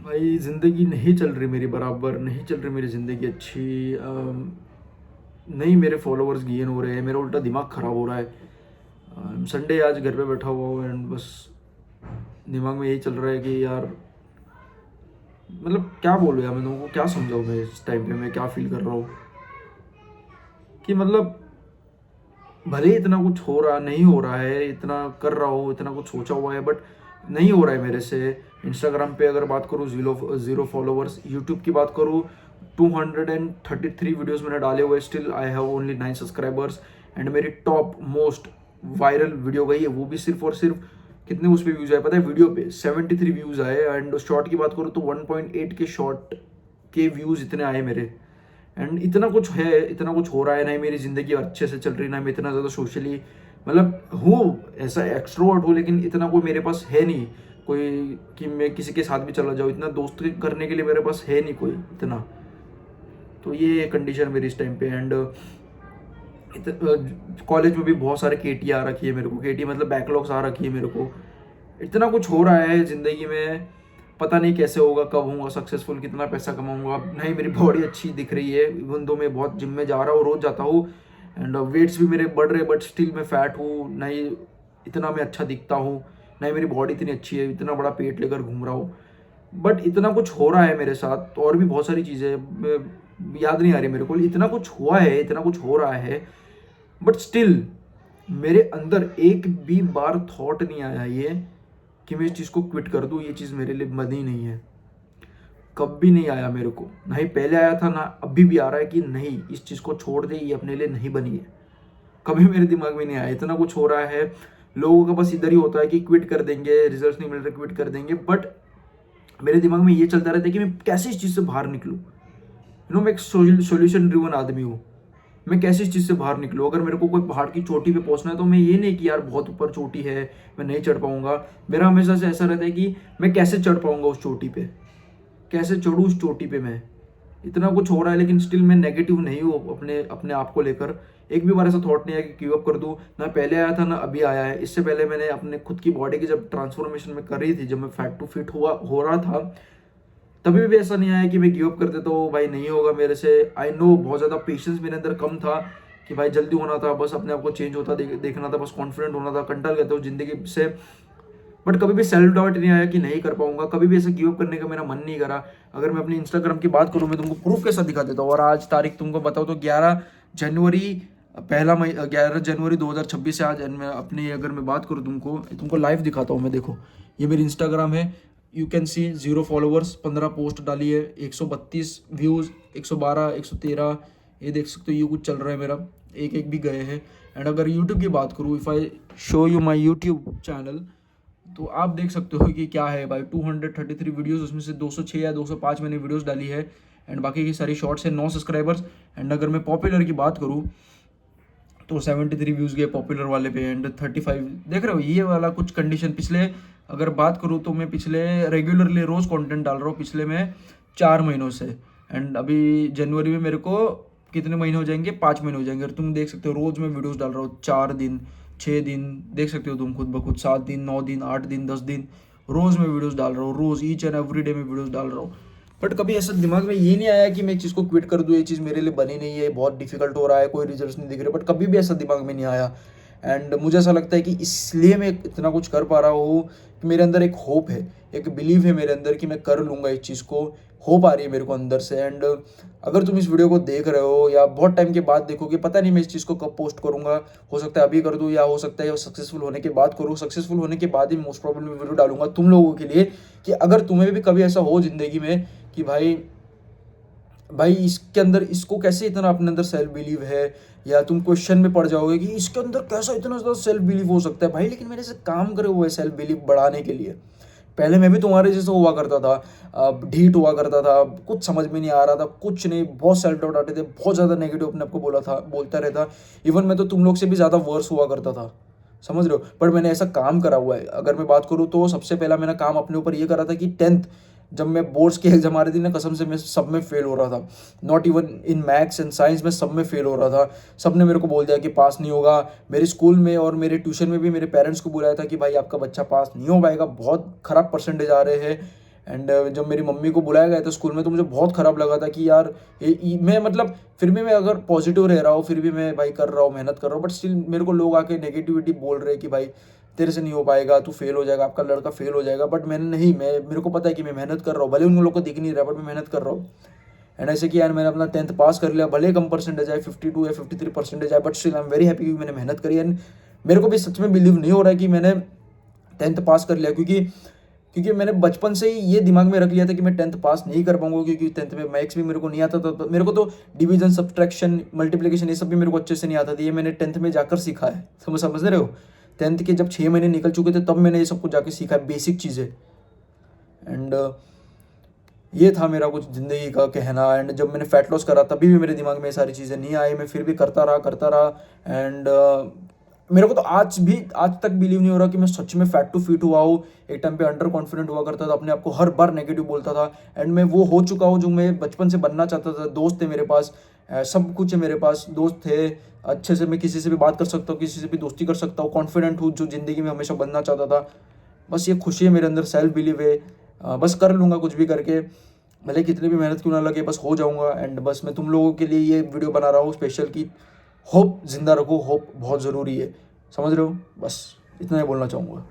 भाई ज़िंदगी नहीं चल रही मेरी बराबर, नहीं चल रही मेरी ज़िंदगी अच्छी। नहीं मेरे फॉलोअर्स गेन हो रहे हैं, मेरा उल्टा दिमाग ख़राब हो रहा है। संडे आज घर पे बैठा हुआ हूँ एंड बस दिमाग में यही चल रहा है कि यार मतलब क्या बोलूँ यार, मैं तुमको क्या समझाऊँ। मैं इस टाइम पे मैं क्या फील कर रहा हूँ कि मतलब भले ही इतना कुछ हो रहा नहीं हो रहा है, इतना कर रहा हूँ, इतना कुछ सोचा हुआ है, बट नहीं हो रहा है मेरे से। इंस्टाग्राम पे अगर बात करूँ ज़ीरो ज़ीरो फॉलोवर्स, यूट्यूब की बात करूँ 233 वीडियोस मैंने डाले हुए, still I have only 9 subscribers. And मेरी टॉप मोस्ट वायरल वीडियो गई है, वो भी सिर्फ और सिर्फ कितने उस पर व्यूज़ आए पता है? वीडियो पे 73 व्यूज़ आए। एंड शॉर्ट की बात करूँ तो 1.8 के शॉर्ट के व्यूज़ इतने आए मेरे। एंड इतना कुछ है, इतना कुछ हो रहा है, ना ही मेरी ज़िंदगी अच्छे से चल रही, ना मैं इतना ज़्यादा सोशली मतलब हूँ, ऐसा एक्सट्रोवर्ट हूँ, लेकिन इतना कोई मेरे पास है नहीं कोई कि मैं किसी के साथ भी चला जाऊँ। इतना दोस्त करने के लिए मेरे पास है नहीं कोई इतना। तो ये कंडीशन मेरी इस टाइम पे। एंड कॉलेज में भी बहुत सारे केटी आ रखी है मेरे को, केटी मतलब बैकलॉग्स आ रखी है मेरे को। इतना कुछ हो रहा है ज़िंदगी में, पता नहीं कैसे होगा, कब होऊंगा सक्सेसफुल, कितना पैसा कमाऊंगा। नहीं मेरी बॉडी अच्छी दिख रही है, इवन दो मैं बहुत जिम में जा रहा हूँ, रोज़ जाता हूँ। एंड वेट्स भी मेरे बढ़ रहे, बट स्टिल मैं फैट हूँ, नहीं इतना मैं अच्छा दिखता हूँ, नहीं मेरी बॉडी इतनी अच्छी है, इतना बड़ा पेट लेकर घूम रहा हूँ। बट इतना कुछ हो रहा है मेरे साथ, तो और भी बहुत सारी चीज़ें याद नहीं आ रही मेरे को। इतना कुछ हुआ है, इतना कुछ हो रहा है, बट स्टिल मेरे अंदर एक भी बार थॉट नहीं आया ये कि मैं इस चीज़ को क्विट कर दूँ, ये चीज़ मेरे लिए बनी नहीं है। कभी नहीं आया मेरे को, ना ही पहले आया था, ना अभी भी आ रहा है कि नहीं इस चीज़ को छोड़ दे, ये अपने लिए नहीं बनी है। कभी मेरे दिमाग में नहीं आया। इतना कुछ हो रहा है, लोगों का बस इधर ही होता है कि क्विट कर देंगे, रिजल्ट नहीं मिल रहे क्विट कर देंगे, बट मेरे दिमाग में ये चलता रहता है कि मैं कैसे इस चीज़ से बाहर निकलूँ। मैं एक सोल्यूशन ड्रिवन आदमी हूँ। मैं कैसे इस चीज़ से बाहर निकलूँ? अगर मेरे को कोई पहाड़ की चोटी पे पहुंचना है, तो मैं ये नहीं कि यार बहुत ऊपर चोटी है, मैं नहीं चढ़ पाऊंगा। मेरा हमेशा से ऐसा रहता है कि मैं कैसे चढ़ पाऊंगा उस चोटी पे, कैसे चढ़ूँ उस चोटी पे मैं। इतना कुछ हो रहा है, लेकिन स्टिल मैं नेगेटिव नहीं हूँ अपने अपने आप को लेकर। एक भी बार ऐसा थॉट नहीं आया कि गिव अप कर दूँ। ना पहले आया था, ना अभी आया है। इससे पहले मैंने अपने खुद की बॉडी की जब ट्रांसफॉर्मेशन में कर रही थी, जब मैं फैट टू फिट हुआ हो रहा था, तभी भी ऐसा नहीं आया कि मैं गिव अप कर देता हूँ, भाई नहीं होगा मेरे से। आई नो बहुत ज़्यादा पेशेंस मेरे अंदर कम था कि भाई जल्दी होना था, बस अपने आप को चेंज होता देखना था, बस कॉन्फिडेंट होना था, कंट्रोल करते हो जिंदगी से। बट कभी भी सेल्फ डाउट नहीं आया कि नहीं कर पाऊंगा, कभी भी ऐसा गिव अप करने का मेरा मन नहीं करा। अगर मैं अपनी इंस्टाग्राम की बात करूँ, मैं तुमको प्रूफ के साथ दिखा देता हूँ। और आज तारीख तुमको बताओ तो 11 जनवरी, पहला मई 11 जनवरी 2026 से आज मैं अपनी अगर मैं बात करूँ, तुमको तुमको लाइव दिखाता हूँ मैं। देखो ये मेरी इंस्टाग्राम है, you can see 0 followers, 15 post डाली है, 132 व्यूज़, 112, 113, ये देख सकते हो। ये कुछ चल रहा है मेरा, एक एक भी गए हैं। एंड अगर यूट्यूब की बात करूँ, if I show you my YouTube channel, तो आप देख सकते हो कि क्या है भाई, 233 वीडियोस, उसमें से 206 या 205 मैंने वीडियोस डाली है। एंड बाकी की सारी शॉर्ट्स है, 9 सब्सक्राइबर्स। एंड अगर मैं पॉपुलर की बात करूँ तो 73 व्यूज़ गए पॉपुलर वाले पे, एंड 35 देख रहे हो। ये वाला कुछ कंडीशन पिछले अगर बात करूँ तो मैं पिछले रेगुलरली रोज़ कंटेंट डाल रहा हूँ पिछले मैं 4 महीनों से। एंड अभी जनवरी में मेरे को कितने महीने हो जाएंगे, 5 महीने हो जाएंगे। और तुम देख सकते हो रोज़ मैं वीडियोज़ डाल रहा हूँ, 4 दिन 6 दिन, देख सकते हो तुम खुद ब खुद, 7 दिन 9 दिन 8 दिन 10 दिन, रोज़ मैं वीडियोज़ डाल रहा हूँ, रोज़ ईच एंड एवरी डे में वीडियोज़ डाल रहा हूँ। बट कभी ऐसा दिमाग में ये नहीं आया कि मैं एक चीज़ को क्विट कर दूँ, ये चीज़ मेरे लिए बनी नहीं है, बहुत डिफिकल्ट हो रहा है, कोई रिजल्ट नहीं दिख रहे। बट कभी भी ऐसा दिमाग में नहीं आया। एंड मुझे ऐसा लगता है कि इसलिए मैं इतना कुछ कर पा रहा हूँ कि मेरे अंदर एक होप है, एक बिलीव है मेरे अंदर कि मैं कर लूँगा इस चीज़ को। होप आ रही है मेरे को अंदर से। एंड अगर तुम इस वीडियो को देख रहे हो या बहुत टाइम के बाद देखोगे, पता नहीं मैं इस चीज़ को कब पोस्ट करूँगा, हो सकता है अभी कर दूँ, या हो सकता है सक्सेसफुल होने के बाद करूँ। सक्सेसफुल होने के बाद ही मोस्ट प्रॉब्लम वीडियो डालूंगा तुम लोगों के लिए, कि अगर तुम्हें भी कभी ऐसा हो ज़िंदगी में कि भाई भाई इसके अंदर, इसको कैसे इतना अपने अंदर सेल्फ बिलीव है, या तुम क्वेश्चन में पड़ जाओगे कि इसके अंदर कैसा इतना ज़्यादा सेल्फ बिलीव हो सकता है भाई। लेकिन मेरे से काम करे हुए सेल्फ बिलीव बढ़ाने के लिए। पहले मैं भी तुम्हारे जैसे हुआ करता था, ढीठ हुआ करता था, कुछ समझ में नहीं आ रहा था, कुछ नहीं, बहुत सेल्फ डाउट आते थे, बहुत ज़्यादा नेगेटिव अपने आप को बोलता रहता। इवन मैं तो तुम लोग से भी ज़्यादा वर्स हुआ करता था, समझ रहे हो। पर मैंने ऐसा काम करा हुआ है। अगर मैं बात करूँ तो सबसे पहला मैंने काम अपने ऊपर ये करा था कि 10th जब मैं बोर्ड्स के एग्जाम आ रही थी ना, कसम से मैं सब में फेल हो रहा था। Not even in maths and science में सब में फेल हो रहा था। सब ने मेरे को बोल दिया कि पास नहीं होगा। मेरे स्कूल में और मेरे ट्यूशन में भी मेरे पेरेंट्स को बुलाया था कि भाई आपका बच्चा पास नहीं हो पाएगा, बहुत ख़राब परसेंटेज आ रहे हैं। एंड जब मेरी मम्मी को बुलाया गया था स्कूल में तो मुझे बहुत ख़राब लगा था कि यार मैं मतलब फिर भी मैं अगर पॉजिटिव रह रहा हूँ, फिर भी मैं भाई कर रहा हूँ, मेहनत कर रहा हूँ, बट स्टिल मेरे को लोग आके नेगेटिविटी बोल रहे हैं कि भाई तेरे से नहीं हो पाएगा, तू फेल हो जाएगा, आपका लड़का फेल हो जाएगा। बट मैंने नहीं, मैं मेरे को पता है कि मैं मेहनत कर रहा हूँ, भले उन लोग को दिख नहीं रहा बट मैं मेहनत कर रहा हूँ। एंड ऐसे कि यार मैंने अपना 10th पास कर लिया, भले कम परसेंटेज आए, 52 या 53% आए, but still I am very happy क्योंकि मैंने मेहनत करी। एंड मेरे को भी सच में बिलीव नहीं हो रहा है कि मैंने 10th पास कर लिया, क्योंकि क्योंकि मैंने बचपन से ही ये दिमाग में रख लिया था कि मैं 10th पास नहीं कर पाऊंगा, क्योंकि 10th में मैथ्स भी मेरे को नहीं आता था। तो मेरे को तो डिवीजन, सब्ट्रैक्शन, मल्टीप्लिकेशन ये सब भी मेरे को अच्छे से नहीं आता था। ये मैंने 10th में जाकर सीखा है, समझ रहे हो। 10th के जब 6 महीने निकल चुके थे तब मैंने ये सब कुछ जाके सीखा है, बेसिक चीज़ें। एंड ये था मेरा कुछ ज़िंदगी का कहना। एंड जब मैंने फैट लॉस करा तभी भी मेरे दिमाग में ये सारी चीज़ें नहीं आई, मैं फिर भी करता रहा। एंड मेरे को तो आज तक बिलीव नहीं हो रहा कि मैं सच में फैट टू फिट हुआ हूँ। एक टाइम पे अंडर कॉन्फिडेंट हुआ करता था, अपने आप को हर बार नेगेटिव बोलता था। एंड मैं वो हो चुका हूँ जो मैं बचपन से बनना चाहता था। दोस्त थे मेरे पास, सब कुछ है मेरे पास, दोस्त थे अच्छे से, मैं किसी से भी बात कर सकता हूँ, किसी से भी दोस्ती कर सकता हूँ, कॉन्फिडेंट हूँ जो ज़िंदगी में हमेशा बनना चाहता था। बस ये खुशी है मेरे अंदर, सेल्फ बिलीव है। बस कर लूँगा कुछ भी करके, भले कितनी भी मेहनत क्यों ना लगे, बस हो जाऊँगा। एंड बस मैं तुम लोगों के लिए ये वीडियो बना रहा हूँ स्पेशल, कि होप जिंदा रखो, होप बहुत ज़रूरी है, समझ रहे हो। बस इतना ही बोलना चाहूँगा।